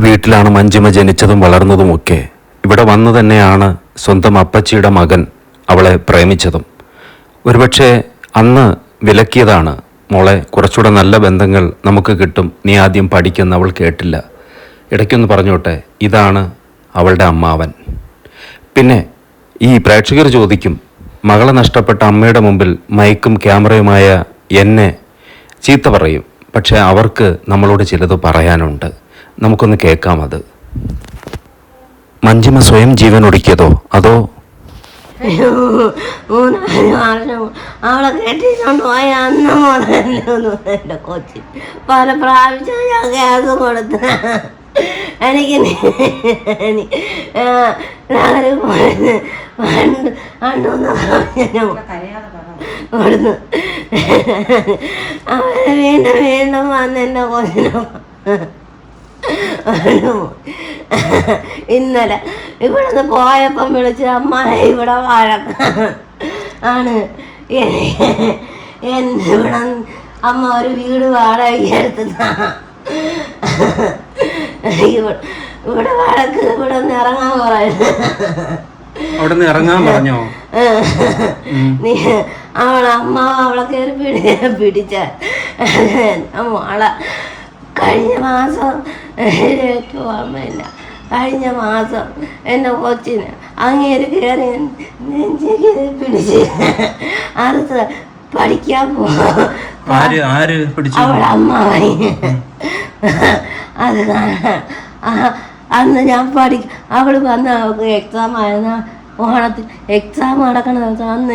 വീട്ടിലാണ് മഞ്ജിമ ജനിച്ചതും വളർന്നതുമൊക്കെ. ഇവിടെ വന്നു തന്നെയാണ് സ്വന്തം അപ്പച്ചിയുടെ മകൻ അവളെ പ്രേമിച്ചതും. ഒരുപക്ഷെ അന്ന് വിലക്കിയതാണ്. മോളെ, കുറച്ചുകൂടെ നല്ല ബന്ധങ്ങൾ നമുക്ക് കിട്ടും, നീ ആദ്യം പഠിക്കുന്ന അവൾ കേട്ടില്ല. ഇടയ്ക്കൊന്ന് പറഞ്ഞോട്ടെ, ഇതാണ് അവളുടെ അമ്മാവൻ. പിന്നെ ഈ പ്രേക്ഷകർ ചോദിക്കും, മകളെ നഷ്ടപ്പെട്ട അമ്മയുടെ മുമ്പിൽ മൈക്കും ക്യാമറയുമായ എന്നെ ചീത്ത പറയും. പക്ഷെ അവർക്ക് നമ്മളോട് ചിലത് പറയാനുണ്ട്. നമുക്കൊന്ന് കേൾക്കാം. അത് മഞ്ജിമ സ്വയം ജീവൻ ഒടുക്കിയതോ അതോ അവളെ കെട്ടിക്കൊണ്ട് പോയ അന്ന് മുതലൊന്നും എൻ്റെ കൊച്ചി പല പ്രാവശ്യം ഞാൻ ഗ്യാസ് കൊടുത്ത എനിക്ക് നഗരം പോയത് പണ്ടൊന്ന് കൊടുത്തു. അവരെ വീണ്ടും വീണ്ടും വന്ന് എൻ്റെ കൊച്ചിനെ ഇന്നലെ ഇവിടുന്ന് പോയപ്പം വിളിച്ച് അമ്മ ഇവിടെ വഴക്ക ആണ്. ഇവിടെ അമ്മ ഒരു വീട് വാടകയ്ക്ക് എടുത്തതാ. ഇവിടെ വഴക്ക് ഇവിടെ നിന്ന് ഇറങ്ങാൻ പറഞ്ഞോ? നീ അമ്മ അവളെ കയറി പിടിച്ച മോളെ കഴിഞ്ഞ മാസം ഏറ്റവും ഓർമ്മയില്ല. കഴിഞ്ഞ മാസം എൻ്റെ കൊച്ചിന് അങ്ങേര് കയറി നെഞ്ചിക്ക് പിടിച്ച് അടുത്ത് പഠിക്കാൻ അവളെ അമ്മായി. അത് അന്ന് ഞാൻ അവൾ വന്ന് അവൾക്ക് എക്സാം ആയിരുന്നു. ഓണത്തിൽ എക്സാം നടക്കണ ദിവസം അന്ന്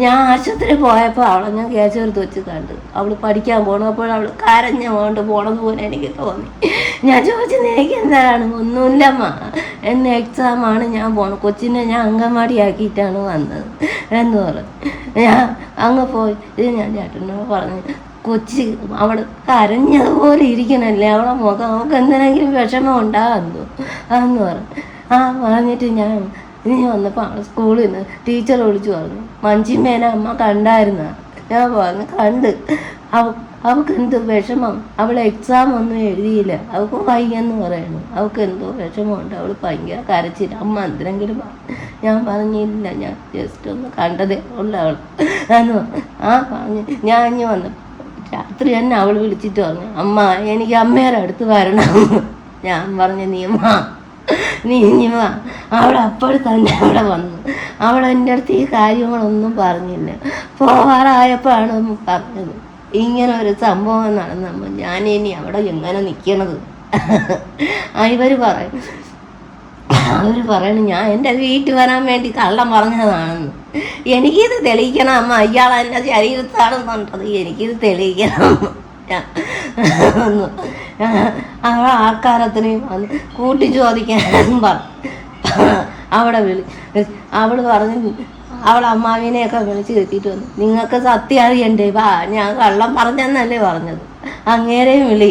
ഞാൻ ആശുപത്രി പോയപ്പോൾ അവളെ ഞാൻ കേശവരത്ത് വെച്ച് കണ്ടു. അവൾ പഠിക്കാൻ പോണപ്പോൾ അവൾ കരഞ്ഞുകൊണ്ട് പോണെന്ന് പോലെ എനിക്ക് തോന്നി. ഞാൻ ചോദിച്ചു, എനിക്ക് എന്താണ്? ഒന്നുമില്ലമ്മ, എന്നെ എക്സാമാണ്, ഞാൻ പോണം. കൊച്ചിനെ ഞാൻ അംഗൻവാടി ആക്കിയിട്ടാണ് വന്നത് എന്ന് പറഞ്ഞു. ഞാൻ അങ്ങ് പോയി. ഇത് ഞാൻ ചേട്ടനോട് പറഞ്ഞു, കൊച്ചി അവൾ കരഞ്ഞതുപോലെ ഇരിക്കണല്ലേ അവളെ മുഖം, അവൾക്ക് എന്തിനെങ്കിലും വിഷമം ഉണ്ടാകുന്നു അതെന്ന് പറഞ്ഞു. പറഞ്ഞിട്ട് ഞാൻ വന്നപ്പോൾ അവൾ സ്കൂളിൽ നിന്ന് ടീച്ചർ വിളിച്ചു പറഞ്ഞു, മഞ്ജിമേനെ അമ്മ കണ്ടായിരുന്ന? ഞാൻ പറഞ്ഞു, കണ്ട്. അവൾക്ക് എന്ത് വിഷമം, അവൾ എക്സാം ഒന്നും എഴുതിയില്ല, അവൾക്ക് വയ്യെന്ന് പറയണു, അവൾക്ക് എന്തോ വിഷമമുണ്ട്, അവൾ ഭയങ്കര കരച്ചില്ല. അമ്മ എന്തിനെങ്കിലും ഞാൻ പറഞ്ഞില്ല, ഞാൻ ജസ്റ്റ് ഒന്ന് കണ്ടതേ ഉള്ള അവൾ എന്ന് പറഞ്ഞു. ഞാൻ ഇനി വന്നു രാത്രി തന്നെ അവൾ വിളിച്ചിട്ട് പറഞ്ഞു, അമ്മ എനിക്ക് അമ്മയുടെ അടുത്ത് വരണം. ഞാൻ പറഞ്ഞു, നീ ഇനി വാ. അവൾ തന്നെ അവിടെ വന്നു. അവൾ എൻ്റെ അടുത്ത് ഈ കാര്യങ്ങളൊന്നും പറഞ്ഞില്ല. പോവാറായപ്പോഴാണ് പറഞ്ഞത്, ഇങ്ങനെ ഒരു സംഭവം നടന്നപ്പോൾ ഞാൻ ഇനി അവിടെ എങ്ങനെ നിൽക്കണത്? അവർ പറയണു ഞാൻ എൻ്റെ വീട്ടിൽ വരാൻ വേണ്ടി കള്ളം പറഞ്ഞതാണെന്ന്. എനിക്കിത് തെളിയിക്കണം അമ്മ, ഇയാൾ എൻ്റെ ശരീരത്താണെന്നുണ്ടത്, എനിക്കിത് തെളിയിക്കണം. അവളെ ആൾക്കാരത്രയും വന്ന് കൂട്ടി ചോദിക്കാനും അവിടെ അവൾ പറഞ്ഞ് അവളെ അമ്മാവിനെയൊക്കെ വിളിച്ച് കെട്ടിയിട്ട് വന്നു, നിങ്ങൾക്ക് സത്യം അറിയണ്ടേ, വാ, ഞാൻ കള്ളം പറഞ്ഞെന്നല്ലേ പറഞ്ഞത്. അങ്ങേരെയും വിളി,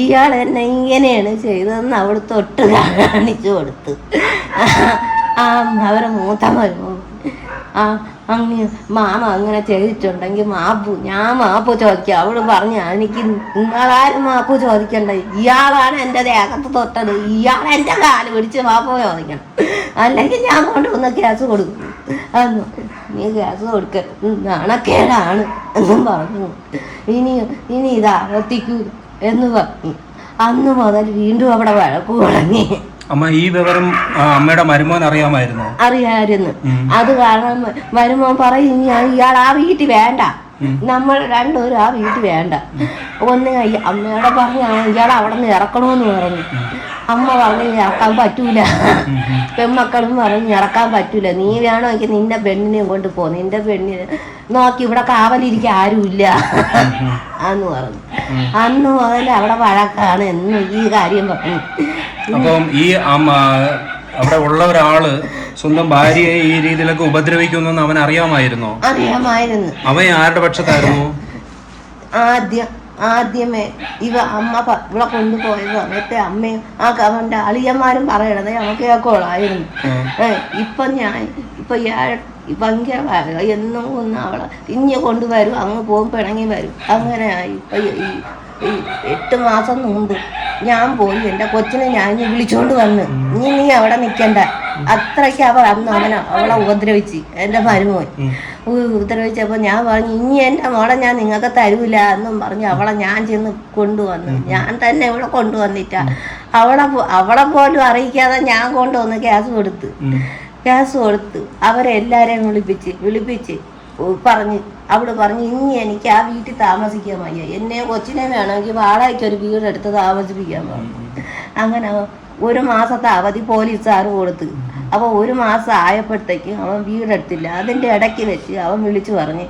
ഇയാൾ എന്നെ ഇങ്ങനെയാണ് ചെയ്തതെന്ന് അവൾ തൊട്ട് കാണിച്ചു കൊടുത്ത്. അവരെ മൂത്ത വരുമ്പോൾ മാമ അങ്ങനെ ചെയ്തിട്ടുണ്ടെങ്കിൽ ഞാൻ മാപ്പ് ചോദിക്കാം. അവള് പറഞ്ഞ, എനിക്ക് നിങ്ങളാരും മാപ്പ് ചോദിക്കണ്ട, ഇയാളാണ് എൻ്റെ ദേഹത്ത് തൊട്ടത്, ഇയാൾ എൻ്റെ കാല് പിടിച്ച് മാപ്പ് ചോദിക്കണം, അല്ലെങ്കിൽ ഞാൻ കൊണ്ടുവന്ന് കേസ് കൊടുക്കും. അന്ന് നീ കേസ് കൊടുക്ക, നാണക്കേടാണ് എന്നും പറഞ്ഞു. ഇനി ഇത് ആവർത്തിക്കൂ എന്ന് പറഞ്ഞു. അന്ന് മുതൽ വീണ്ടും അവിടെ വഴക്കു തുടങ്ങി. അമ്മ, ഈ വിവരം അമ്മയുടെ മരുമോൻ അറിയാമായിരുന്നു? അറിയാമായിരുന്നു. അത് കാരണം മരുമോൻ പറയും, ഇയാൾ ആ വീട്ടിൽ വേണ്ട, നമ്മൾ രണ്ടുപേരും ആ വീട്ടിൽ വേണ്ട. ഒന്ന് അമ്മയോടെ പറഞ്ഞ ഇയാൾ അവിടെ നിന്ന് ഇറക്കണമെന്ന് പറഞ്ഞു. അമ്മ പറഞ്ഞ് ഇറക്കാൻ പറ്റൂല, പെൺമക്കളും പറഞ്ഞ് ഇറക്കാൻ പറ്റൂല, നീ വേണമെങ്കിൽ നിന്റെ പെണ്ണിനെയും കൊണ്ട് പോ, നിന്റെ പെണ്ണിനെ നോക്കി ഇവിടെ കാവലിരിക്കാൻ ആരുമില്ല എന്ന് പറഞ്ഞു. അന്ന് മുതൽ അവിടെ വഴക്കാണ് എന്ന് ഈ കാര്യം പറഞ്ഞു. അപ്പം ഈ അവിടെ ഉള്ള ഒരാള് സ്വന്തം ഭാര്യയെ ഈ രീതിയിലൊക്കെ ഉപദ്രവിക്കുമെന്ന് അവൻ അറിയാമായിരുന്നോ? അറിയാമായിരുന്നു. അവൻ ആരുടെ പക്ഷത്തായിരുന്നു? ആദ്യമേ അമ്മ ഇവിടെ കൊണ്ടുപോയ സമയത്തെ അമ്മയും അവന്റെ അളിയന്മാരും പറയണത് നമുക്ക് കേൾക്കോളായിരുന്നു. ഇപ്പൊ ഭയങ്കര എന്നും ഒന്ന് അവളെ ഇഞ്ഞ് കൊണ്ടുവരും, അങ്ങ് പോകും, പിണങ്ങി വരും. അങ്ങനെ ആയി. 8 മാസം മുമ്പ് ഞാൻ പോയി എൻ്റെ കൊച്ചിനെ ഞാൻ വിളിച്ചോണ്ട് വന്ന് നീ അവിടെ നിൽക്കണ്ട. അത്രയ്ക്ക് അവളെ ഉപദ്രവിച്ച് എൻ്റെ മരുമോൻ ഉപദ്രവിച്ചപ്പോൾ ഞാൻ പറഞ്ഞു ഇനി എൻ്റെ മോളെ ഞാൻ നിങ്ങൾക്ക് തരൂല എന്നും പറഞ്ഞ് അവളെ ഞാൻ ചെന്ന് കൊണ്ടുവന്നു. ഞാൻ തന്നെ ഇവിടെ കൊണ്ടുവന്നിട്ടാ അവളെ പോലും അറിയിക്കാതെ ഞാൻ കൊണ്ടുവന്ന് കേസ് കൊടുത്ത് അവരെല്ലാരെയും വിളിപ്പിച്ച് അവള് പറഞ്ഞ് ഇനി എനിക്ക് ആ വീട്ടിൽ താമസിക്കാൻ വയ്യ, എന്നെ കൊച്ചിനെ വേണമെങ്കിൽ വാടകയ്ക്ക് ഒരു വീടെടുത്ത് താമസിപ്പിക്കാൻ പറഞ്ഞു. അങ്ങനെ 1 മാസത്തെ അവധി പോലീസുകാർ കൊടുത്ത്. അപ്പോൾ 1 മാസം ആയപ്പോഴത്തേക്കും അവൻ വീടെടുത്തില്ല. അതിൻ്റെ ഇടയ്ക്ക് വെച്ച് അവൻ വിളിച്ചു പറഞ്ഞ്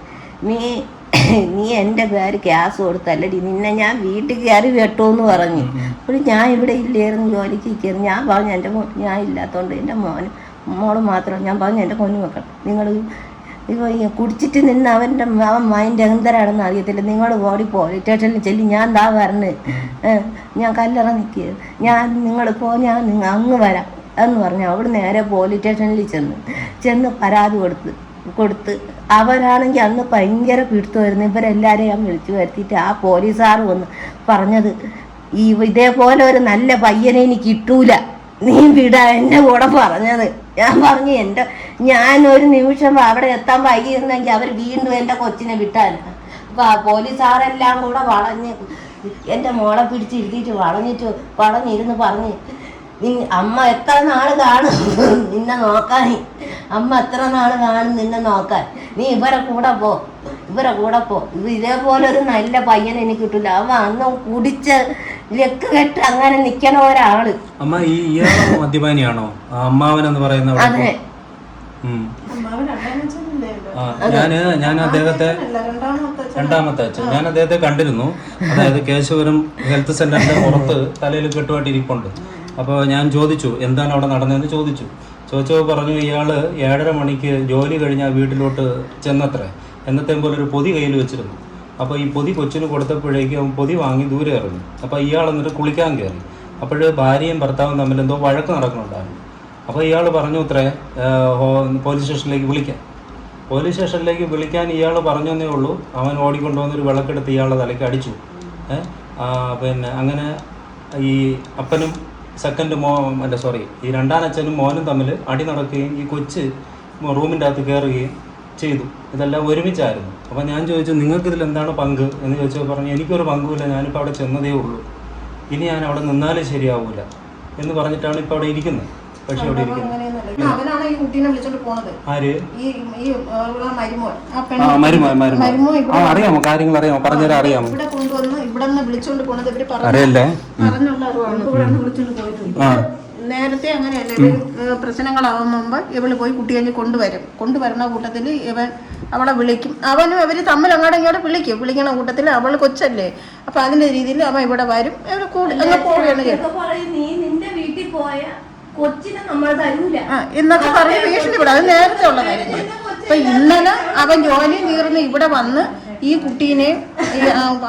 നീ എൻ്റെ പേര് കേസ് കൊടുത്തല്ലടി, നിന്നെ ഞാൻ വീട്ടിൽ കയറി വെട്ടുമെന്ന് പറഞ്ഞു. അപ്പോൾ ഞാൻ ഇവിടെ ഇല്ലായിരുന്നു, ജോലിക്ക് കയറി. ഞാൻ പറഞ്ഞു ഞാൻ ഇല്ലാത്തതുകൊണ്ട് എൻ്റെ മോള് മാത്രം. ഞാൻ പറഞ്ഞു എൻ്റെ കൊഞ്ഞു വെക്കണം, നിങ്ങൾ കുടിച്ചിട്ട് നിന്ന് അവൻ മൈൻഡ് എന്തരാണെന്ന് അറിയത്തില്ല, നിങ്ങൾ ഓടി പോലീസ് സ്റ്റേഷനിൽ ചെല്ലി ഞാൻ എന്താ വരണേ, ഞാൻ കല്ലറ നിൽക്കുക, ഞാൻ അങ്ങ് വരാം എന്ന് പറഞ്ഞു. അവിടെ നേരെ പോലീസ് സ്റ്റേഷനിൽ ചെന്ന് പരാതി കൊടുത്ത് അവരാണെങ്കിൽ അന്ന് ഭയങ്കര പിടുത്തമായിരുന്നു. ഇവരെല്ലാവരെയും ഞാൻ വിളിച്ചു വരുത്തിയിട്ട് ആ പോലീസുകാർ വന്ന് പറഞ്ഞത് ഇതേപോലെ ഒരു നല്ല പയ്യനെ എനിക്ക് കിട്ടൂല, നീ വിടാ എൻ്റെ കൂടെ പറഞ്ഞത്. ഞാൻ പറഞ്ഞു ഞാനൊരു നിമിഷം അവിടെ എത്താൻ വൈകിയിരുന്നെങ്കിൽ അവർ വീണ്ടും എൻ്റെ കൊച്ചിനെ വിട്ടാൽ. പോലീസുകാരെല്ലാം കൂടെ എൻ്റെ മോളെ പിടിച്ചിരുത്തിയിട്ട് വളഞ്ഞിരുന്ന് പറഞ്ഞ് അമ്മ എത്ര നാള് കാണും നിന്നെ നോക്കാൻ, അമ്മ എത്ര നാള് കാണും നിന്നെ നോക്കാൻ, നീ ഇവരെ കൂടെ പോ. ഇതേപോലെ ഒരു നല്ല പയ്യനെ എനിക്ക് കിട്ടില്ല. അവൻ അന്ന് കുടിച്ച ലക്ക് കെട്ട് അങ്ങനെ നിക്കണ ഒരാള്. അമ്മ ഈ മദ്യപാനിയാണോ അമ്മാവൻ എന്ന് പറയുന്ന? അതെ. ഞാൻ അദ്ദേഹത്തെ രണ്ടാമത്തെ അച്ഛൻ ഞാൻ അദ്ദേഹത്തെ കണ്ടിരുന്നു. അതായത് കേശവരം ഹെൽത്ത് സെന്ററിന്റെ പുറത്ത് തലയിൽ കെട്ടുമായിട്ട് ഇരിപ്പുണ്ട്. അപ്പോൾ ഞാൻ ചോദിച്ചു എന്താണ് അവിടെ നടന്നതെന്ന് ചോദിച്ചപ്പോൾ പറഞ്ഞു ഇയാള് 7:30 മണിക്ക് ജോലി കഴിഞ്ഞ് വീട്ടിലോട്ട് ചെന്നത്രേ. എന്നത്തെ പോലെ ഒരു പൊതി കയ്യിൽ വെച്ചിരുന്നു. അപ്പോൾ ഈ പൊതി കൊച്ചിന് കൊടുത്തപ്പോഴേക്കും അവൻ പൊതി വാങ്ങി ദൂരെ ഇറങ്ങി. അപ്പോൾ ഇയാൾ എന്നിട്ട് കുളിക്കാൻ കയറി. അപ്പോൾ ഭാര്യയും ഭർത്താവും തമ്മിൽ എന്തോ വഴക്ക് നടക്കുന്നുണ്ടായിരുന്നു. അപ്പോൾ ഇയാൾ പറഞ്ഞു അത്രേ പോലീസ് സ്റ്റേഷനിലേക്ക് വിളിക്കാൻ ഇയാൾ പറഞ്ഞതേ ഉള്ളൂ. അവൻ ഓടിക്കൊണ്ടുവന്നൊരു വിളക്കെടുത്ത് ഇയാളുടെ തലയ്ക്ക് അടിച്ചു. പിന്നെ അങ്ങനെ ഈ അപ്പനും ഈ രണ്ടാനച്ഛനും മോനും തമ്മിൽ അടി നടക്കുകയും ഈ കൊച്ച് റൂമിൻ്റെ അകത്ത് കയറുകയും ചെയ്തു. ഇതെല്ലാം ഒരുമിച്ചായിരുന്നു. അപ്പോൾ ഞാൻ ചോദിച്ചു നിങ്ങൾക്കിതിൽ എന്താണ് പങ്ക് എന്ന് ചോദിച്ചപ്പോൾ പറഞ്ഞു എനിക്കൊരു പങ്കുമില്ല, ഞാനിപ്പോൾ അവിടെ ചെന്നതേ ഉള്ളൂ, ഇനി ഞാൻ അവിടെ നിന്നാലേ ശരിയാവൂല എന്ന് പറഞ്ഞിട്ടാണ് ഇപ്പോൾ അവിടെ ഇരിക്കുന്നത്. പക്ഷെ അവിടെ അവനാണ് ഈ കുട്ടീനെ വിളിച്ചോണ്ട് പോണത്. ആര്? മരുമോൻ അറിയാമോ? കാര്യങ്ങൾ അറിയാമോ? പറഞ്ഞുതരാൻ അറിയാമോ? ഇവിടെ കൊണ്ടുവന്ന് ഇവിടെ നിന്ന് വിളിച്ചോണ്ട് പോണത് ഇവര് അറിയല്ലേ? പറഞ്ഞുള്ള അറിവാണ്. ഇവിടെ വിളിച്ചോണ്ട് പോയിട്ടുണ്ട്. നേരത്തെ അങ്ങനെയല്ലേ, പ്രശ്നങ്ങളാവാൻ മുമ്പ് ഇവള് പോയി കുട്ടിയെ കൊണ്ടുവരുന്ന കൂട്ടത്തിൽ ഇവൻ അവളെ വിളിക്കും. അവനും അവര് തമ്മിൽ അങ്ങോട്ടും ഇങ്ങോട്ട് വിളിക്കണ കൂട്ടത്തിൽ അവള് കൊച്ചല്ലേ, അപ്പൊ അതിന്റെ രീതിയിൽ അവൻ ഇവിടെ വരും. എന്നൊക്കെ പറഞ്ഞ് ഭീഷണി വിടാം. അത് നേരത്തെ ഉള്ള കാര്യങ്ങൾ. അപ്പൊ ഇന്നലെ അവൻ ജോലി തീർന്ന് ഇവിടെ വന്ന് ഈ കുട്ടീനെ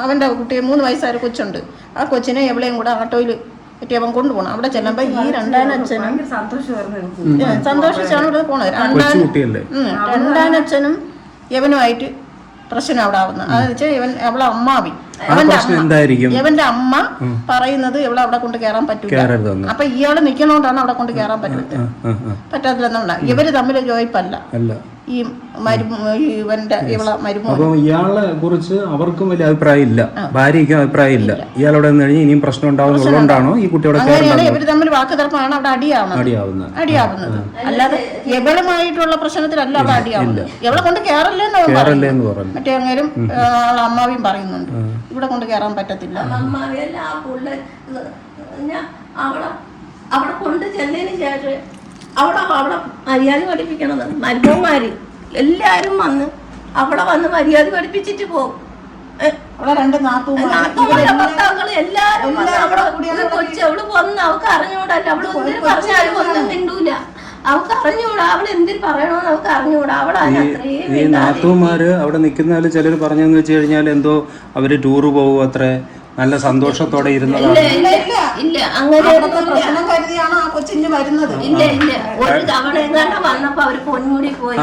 അവന്റെ കുട്ടിയെ 3 വയസ്സായ കൊച്ചുണ്ട്, ആ കൊച്ചിനെ എവിടെയും കൂടെ ഓട്ടോയിൽ പറ്റി അവൻ കൊണ്ടുപോകണം. അവിടെ ചെല്ലുമ്പോ ഈ രണ്ടാനച്ഛനും സന്തോഷിച്ചാണ് ഇവിടെ പോണത്. രണ്ടാനച്ഛനും യവനുമായിട്ട് പ്രശ്നം അവിടെ ആവുന്നത്. അതെന്ന് വെച്ചാൽ അവളെ അമ്മാവി ഇവന്റെ അമ്മ പറയുന്നത് ഇവളെ അവിടെ കൊണ്ട് കയറാൻ പറ്റൂല. അപ്പൊ ഇയാള് നിക്കണോണ്ടാണ് അവിടെ കൊണ്ട് കയറാൻ പറ്റാത്തില്ലെന്നുണ്ട. ഇവര് തമ്മിൽ ജോയിപ്പല്ല. ഈ ഇവന്റെ ഇവളെ മരുമോൻ. ഇയാളെ കുറിച്ച് അവർക്കും വലിയ അഭിപ്രായം ഇല്ല, ഭാര്യയ്ക്കും അഭിപ്രായം ഇല്ല. ഇയാളോട് കഴിഞ്ഞ് ഇനിയും പ്രശ്നം ഉണ്ടാവുന്നതുകൊണ്ടാണോ ഈ കുട്ടിയോട്? അങ്ങനെയാണ് ഇവര് തമ്മിൽ വാക്ക് തർക്കമാണ് അവിടെ അടിയാവുന്നത്. അല്ലാതെ ഇവളുമായിട്ടുള്ള പ്രശ്നത്തിലല്ല അവിടെ അടിയാവുന്നത്. ഇവളെ കൊണ്ട് കയറല്ലേന്ന് പറഞ്ഞു. മറ്റേ അങ്ങേരും അമ്മാവിയും പറയുന്നുണ്ട് ഇവിടെ കൊണ്ട് കയറാൻ പറ്റത്തില്ല. അവിടെ കൊണ്ട് ചെന്നതിന് ശേഷം അവിടെ മര്യാദ പഠിപ്പിക്കണത് മരുമന്മാര് എല്ലാരും അവിടെ വന്ന് മര്യാദ പഠിപ്പിച്ചിട്ട് പോകും. എല്ലാരും കൊച്ചവള് വന്ന് അവൾക്ക് അറിഞ്ഞൂടല്ല, അവള് ഒന്നിന് പറഞ്ഞാലും ഒന്നും മിണ്ടൂല. അവൾക്ക് അറിഞ്ഞൂടാ അവൾ എന്തിന് പറയണോന്ന് അവൾക്ക് അറിഞ്ഞൂടാ. ഈ നാത്തൂമാര് അവിടെ നിൽക്കുന്ന ചിലർ പറഞ്ഞെന്ന് വെച്ച് കഴിഞ്ഞാൽ എന്തോ അവര് ടൂറ് പോകും അത്ര നല്ല സന്തോഷത്തോടെ ഇരുന്നതാണ്. ഇല്ല അങ്ങനെ പ്രശ്നം കരുതിയാണ് ആ കൊച്ചിന് വരുന്നത്. ഇല്ല ഒരു തവണ എങ്ങാണ്ട് വന്നപ്പോ അവര് പൊന്മുടി പോയി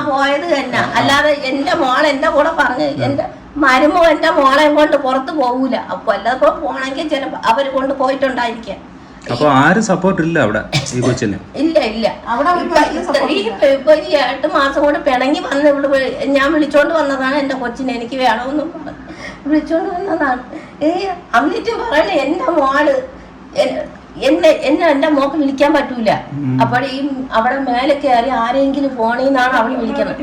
പോയത് തന്നെ. അല്ലാതെ എന്റെ മോൾ എന്റെ കൂടെ പറഞ്ഞ് എന്റെ മരുമോ എന്റെ മോളെ കൊണ്ട് പുറത്ത് പോകൂല. അപ്പൊ എല്ലാവർക്കും പോണെങ്കിൽ ചിലപ്പോ അവര് കൊണ്ട് പോയിട്ടുണ്ടായിരിക്കാം. അപ്പൊ ആരും സപ്പോർട്ട് ഇല്ല അവിടെ ഈ കൊച്ചിന്? ഇല്ല അവിടെ ഇപ്പൊ ഈ 8 മാസം കൊണ്ട് പിണങ്ങി വന്ന് ഇവിടെ ഞാൻ വിളിച്ചോണ്ട് വന്നതാണ് എന്റെ കൊച്ചിനെ എനിക്ക് വേണമെന്നും പറഞ്ഞു വിളിച്ചോണ്ട് വന്നതാണ്. എന്നിട്ട് പറയണേ എന്റെ മോള് എന്റെ മോക്ക് വിളിക്കാൻ പറ്റൂല. അപ്പോൾ ഈ അവിടെ മേലെ കയറി ആരെങ്കിലും ഫോണിൽ നിന്നാണ് അവള് വിളിക്കുന്നത്.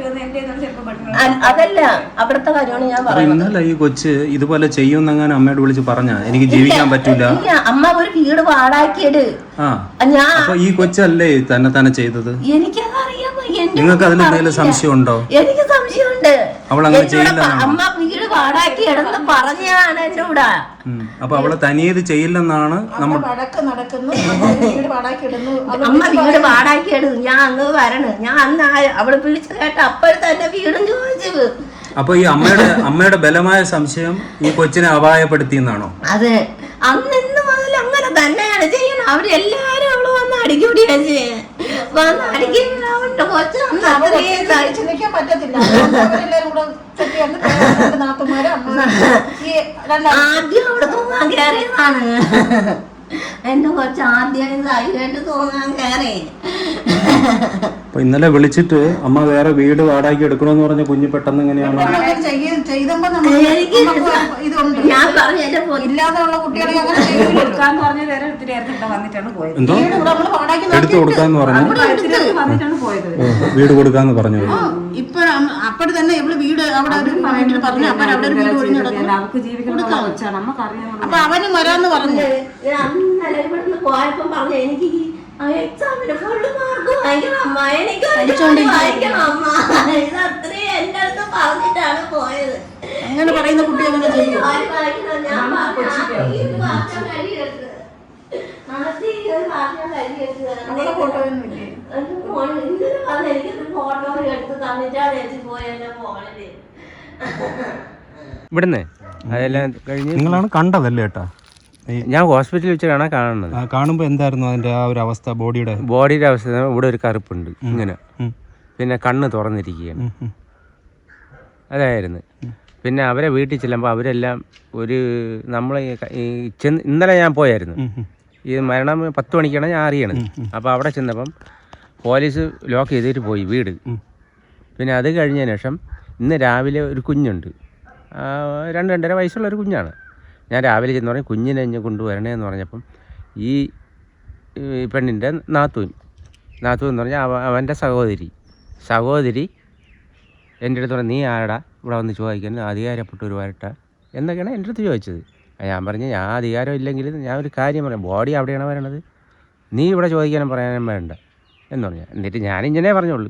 അതല്ല അവിടുത്തെ കാര്യമാണ് ഞാൻ പറയുന്നത്. ഈ കൊച്ച് ഇതുപോലെ ചെയ്യുമെന്നങ്ങനെ അമ്മയോട് വിളിച്ച് പറഞ്ഞാ എനിക്ക് ജീവിക്കാൻ പറ്റൂല? ഇല്ല, അമ്മ ഒരു വീട് വാടാക്കിയിട്. ഈ കൊച്ചല്ലേ തന്നെ ചെയ്തത്? എനിക്കതറിയാം. നിങ്ങൾക്ക് അതിലെന്തെങ്കിലും സംശയം ഉണ്ടോ? എനിക്ക് സംശയമുണ്ട്. അമ്മ വീട് വാടാക്കി ഇടന്ന് പറഞ്ഞാണ് എന്റെ കൂടെ. അപ്പൊ അവള് തനിയത് ചെയ്യില്ലെന്നാണ് നമ്മൾ അമ്മ വീട് വാടാക്കി ഇടും. ഞാൻ അങ്ങ് വരണ. ഞാൻ അന്ന് അവള് വിളിച്ചു കേട്ട അപ്പോഴത്തെ എന്റെ വീടും ചോദിച്ചത്. അപ്പൊ ഈ അമ്മയുടെ ബലമായ സംശയം ഈ കൊച്ചിനെ അപായപ്പെടുത്തി എന്നാണോ? അതെ, അന്ന് ഇന്ന് മുതൽ അങ്ങനെ തന്നെയാണ് ചെയ്യണം. അവരെല്ലാരും അവള് വന്ന് അടിക്കൂടിയാ ചെയ്യാൻ വന്ന് അടിക്കുന്ന കൊച്ചു നിൽക്കാൻ പറ്റത്തില്ല. ആദ്യം അവിടെ തൂങ്ങാൻ കയറിയതാണ്. എന്റെ കൊച്ചു ആദ്യം ധൈര്യമായിട്ട് തൂങ്ങാൻ കയറി. അപ്പൊ ഇന്നലെ വിളിച്ചിട്ട് അമ്മ വേറെ വീട് വാടകയ്ക്ക് എടുക്കണമെന്ന് പറഞ്ഞ കുഞ്ഞ് പെട്ടെന്ന് എങ്ങനെയാണ്? ഞാൻ പറഞ്ഞു ഇല്ലാതെയുള്ള കുട്ടികളെ എന്തോ എടുത്തു കൊടുക്കാന്ന് പറഞ്ഞു, വീട് കൊടുക്കാന്ന് പറഞ്ഞു. ഇപ്പൊ അപ്പഴ് തന്നെ ഇവള് വീട് അവിടെ ഒരു വീട്ടിൽ പറഞ്ഞു. അപ്പൊ അവിടെ ഒരു വീട് ഒഴിഞ്ഞു അപ്പൊ അവനും വരാന്ന് പറഞ്ഞു. ഇവിടുന്ന് പോയപ്പോ പറഞ്ഞു എനിക്ക് എക്സാമിന് ഫുള്ള് മാർക്ക് വാങ്ങിക്കണം അമ്മ, എനിക്ക് വാങ്ങിക്കണം അമ്മ. ഇത് അത്രയും എന്റെ അടുത്ത് പറഞ്ഞിട്ടാണ് പോയത്. അങ്ങനെ പറയുന്ന കുട്ടി അങ്ങനെ ചെയ്യും. ഇവിടുന്ന് അതെല്ലാം കഴിഞ്ഞ് നിങ്ങളാണ് കണ്ടതല്ലേ ഏട്ടാ? ഞാൻ ഹോസ്പിറ്റലിൽ വെച്ചാണ് കാണുന്നത്. കാണുമ്പോ എന്തായിരുന്നു അതിന്റെ ആ ഒരു അവസ്ഥ? ബോഡിയുടെ അവസ്ഥ ഇവിടെ ഒരു കറുപ്പുണ്ട് ഇങ്ങനെ, പിന്നെ കണ്ണ് തുറന്നിരിക്കുകയാണ്, അതായിരുന്നു. പിന്നെ അവരെ വീട്ടിൽ ചെല്ലുമ്പോൾ അവരെല്ലാം ഒരു നമ്മൾ ഇന്നലെ ഞാൻ പോയായിരുന്നു. ഈ മരണം 10 മണിക്കാണ് ഞാൻ അറിയണത്. അപ്പോൾ അവിടെ ചെന്നപ്പം പോലീസ് ലോക്ക് ചെയ്തിട്ട് പോയി വീട്. പിന്നെ അത് കഴിഞ്ഞതിന് ശേഷം ഇന്ന് രാവിലെ ഒരു കുഞ്ഞുണ്ട്, 2-2.5 വയസ്സുള്ള ഒരു കുഞ്ഞാണ്. ഞാൻ രാവിലെ ചെന്ന് പറഞ്ഞ് കുഞ്ഞിനെ ഇഞ്ഞ് കൊണ്ടുവരണേന്ന് പറഞ്ഞപ്പം ഈ പെണ്ണിൻ്റെ നാത്തൂൻ എന്ന് പറഞ്ഞാൽ അവൻ്റെ സഹോദരി എൻ്റെ അടുത്ത് പറഞ്ഞു, നീ ആരടാ ഇവിടെ വന്ന് ചോദിക്കാൻ, അധികാരപ്പെട്ടൊരു വരട്ട എന്നൊക്കെയാണ് എൻ്റെ അടുത്ത് ചോദിച്ചത്. ഞാൻ പറഞ്ഞു, ഞാൻ അധികാരം ഇല്ലെങ്കിൽ ഞാൻ ഒരു കാര്യം പറയാം, ബോഡി അവിടെയാണ് വരണത്, നീ ഇവിടെ ചോദിക്കാനും പറയാനും വേണ്ട എന്ന് പറഞ്ഞു. എന്നിട്ട് ഞാനിങ്ങനെ പറഞ്ഞോളൂ,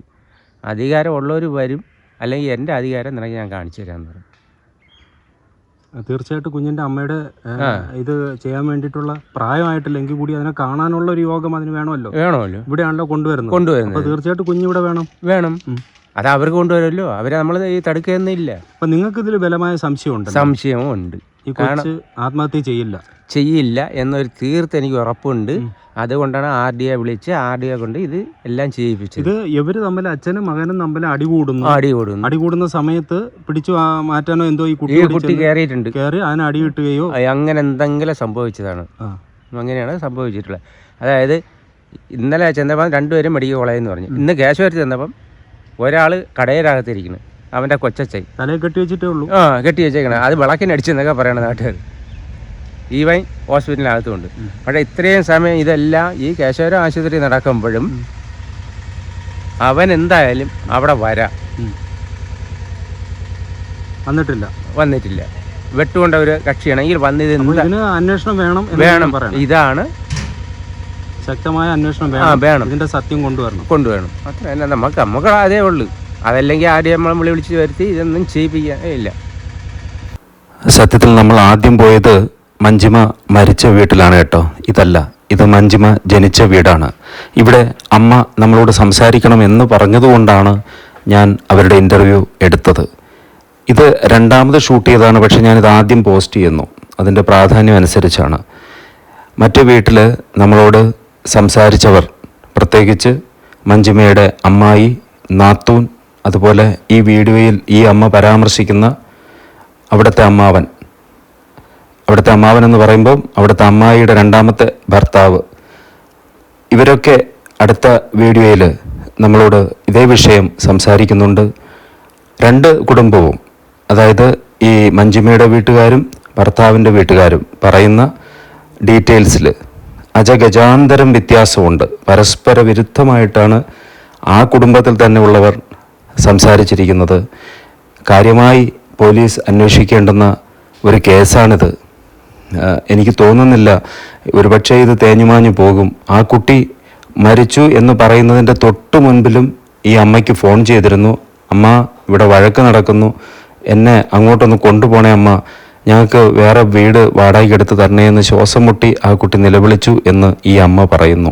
അധികാരം ഉള്ളവർ വരും, അല്ലെങ്കിൽ എൻ്റെ അധികാരം നിനക്ക് ഞാൻ കാണിച്ചു തരാമെന്ന് പറഞ്ഞു. തീർച്ചയായിട്ടും കുഞ്ഞിന്റെ അമ്മയുടെ ഇത് ചെയ്യാൻ വേണ്ടിയിട്ടുള്ള പ്രായമായിട്ടില്ലെങ്കിൽ കൂടി അതിനെ കാണാനുള്ള ഒരു യോഗം അതിന് വേണമല്ലോ. ഇവിടെയാണല്ലോ കൊണ്ടുവരുന്നത്. തീർച്ചയായിട്ടും കുഞ്ഞിവിടെ വേണം. അത് അവർക്ക് കൊണ്ടുവരുമല്ലോ, അവരെ നമ്മൾ ഈ തടുക്കുകയൊന്നുമില്ല. അപ്പൊ നിങ്ങൾക്ക് ഇതിൽ ബലമായ സംശയവും ഉണ്ട്. ഈ കൊച്ച് ആത്മഹത്യ ചെയ്യില്ല എന്നൊരു തീർത്ത് എനിക്ക് ഉറപ്പുണ്ട്. അതുകൊണ്ടാണ് RDA വിളിച്ച് RDA കൊണ്ട് ഇത് എല്ലാം ചെയ്യിപ്പിച്ചത്. ഇത് ഇവര് തമ്മിൽ അച്ഛനും മകനും തമ്മിൽ അടികൂടുന്ന സമയത്ത് പിടിച്ചു മാറ്റാനോ എന്തോ ഈ കുട്ടി കയറി അതിനെ അടി കിട്ടുകയോ അങ്ങനെ എന്തെങ്കിലും സംഭവിച്ചതാണ്. അങ്ങനെയാണ് സംഭവിച്ചിട്ടുള്ളത്. അതായത് ഇന്നലെ ചെന്നപ്പം 2 പേരും മെഡിക്കൽ കോളേജ് എന്ന് പറഞ്ഞു. ഇന്ന് കേശവരത്ത് ചെന്നപ്പം ഒരാൾ കടയിലകത്തിരിക്കുന്നു, അവൻ്റെ കൊച്ചച്ചൈ തലയിൽ കെട്ടി വെച്ചിട്ടേ ഉള്ളൂ. കെട്ടി വെച്ചേക്കണം. അത് വിളക്കിനടിച്ചെന്നൊക്കെ പറയണ നാട്ടുകാർ. ഈവൻ ഹോസ്പിറ്റലിനകത്തുണ്ട്. പക്ഷേ ഇത്രയും സമയം ഇതെല്ലാം ഈ കേശവരം ആശുപത്രി നടക്കുമ്പോഴും അവൻ എന്തായാലും അവിടെ വന്നിട്ടില്ല. വെട്ടുകൊണ്ട ഒരു കക്ഷിയാണെങ്കിൽ വന്നിത് അന്വേഷണം വേണം. ഇതാണ് ശക്തമായ അന്വേഷണം വേണം. ഇതിന്റെ സത്യം കൊണ്ടുവരണം. അത്ര തന്നെ നമുക്ക് അതേ ഉള്ളൂ. അതല്ലെങ്കിൽ ആദ്യം നമ്മൾ വിളിച്ച് വരുത്തി ഇതൊന്നും ചെയ്യിപ്പിക്കാൻ ഇല്ല. സത്യത്തിൽ നമ്മൾ ആദ്യം പോയത് മഞ്ജിമ മരിച്ച വീട്ടിലാണ് കേട്ടോ. ഇത് മഞ്ജിമ ജനിച്ച വീടാണ്. ഇവിടെ അമ്മ നമ്മളോട് സംസാരിക്കണം എന്ന് പറഞ്ഞതുകൊണ്ടാണ് ഞാൻ അവരുടെ ഇൻ്റർവ്യൂ എടുത്തത്. ഇത് 2ാമത് ഷൂട്ട് ചെയ്തതാണ്, പക്ഷേ ഞാനിത് ആദ്യം പോസ്റ്റ് ചെയ്യുന്നു. അതിൻ്റെ പ്രാധാന്യം അനുസരിച്ചാണ്. മറ്റു വീട്ടിൽ നമ്മളോട് സംസാരിച്ചവർ, പ്രത്യേകിച്ച് മഞ്ജിമയുടെ അമ്മായി, നാത്തൂൻ, അതുപോലെ ഈ വീഡിയോയിൽ ഈ അമ്മ പരാമർശിക്കുന്ന അവിടുത്തെ അമ്മാവൻ എന്ന് പറയുമ്പം അവിടുത്തെ അമ്മായിയുടെ രണ്ടാമത്തെ ഭർത്താവ്, ഇവരൊക്കെ അടുത്ത വീഡിയോയിൽ നമ്മളോട് ഇതേ വിഷയം സംസാരിക്കുന്നുണ്ട്. രണ്ട് കുടുംബവും, അതായത് ഈ മഞ്ജിമയുടെ വീട്ടുകാരും ഭർത്താവിൻ്റെ വീട്ടുകാരും പറയുന്ന ഡീറ്റെയിൽസിൽ അജഗജാന്തരം വ്യത്യാസമുണ്ട്. പരസ്പര വിരുദ്ധമായിട്ടാണ് ആ കുടുംബത്തിൽ തന്നെ ഉള്ളവർ സംസാരിച്ചിരിക്കുന്നത്. കാര്യമായി പോലീസ് അന്വേഷിക്കേണ്ടുന്ന ഒരു കേസാണിത്. എനിക്ക് തോന്നുന്നില്ല, ഒരുപക്ഷെ ഇത് തേഞ്ഞുമാഞ്ഞു പോകും. ആ കുട്ടി മരിച്ചു എന്ന് പറയുന്നതിൻ്റെ തൊട്ട് മുൻപിലും ഈ അമ്മയ്ക്ക് ഫോൺ ചെയ്തിരുന്നു, അമ്മ ഇവിടെ വഴക്ക് നടക്കുന്നു, എന്നെ അങ്ങോട്ടൊന്ന് കൊണ്ടുപോണേ അമ്മ, ഞങ്ങൾക്ക് വേറെ വീട് വാടകയ്ക്ക് എടുത്ത് തരണേ എന്ന് ശ്വാസം മുട്ടി ആ കുട്ടി നിലവിളിച്ചു എന്ന് ഈ അമ്മ പറയുന്നു.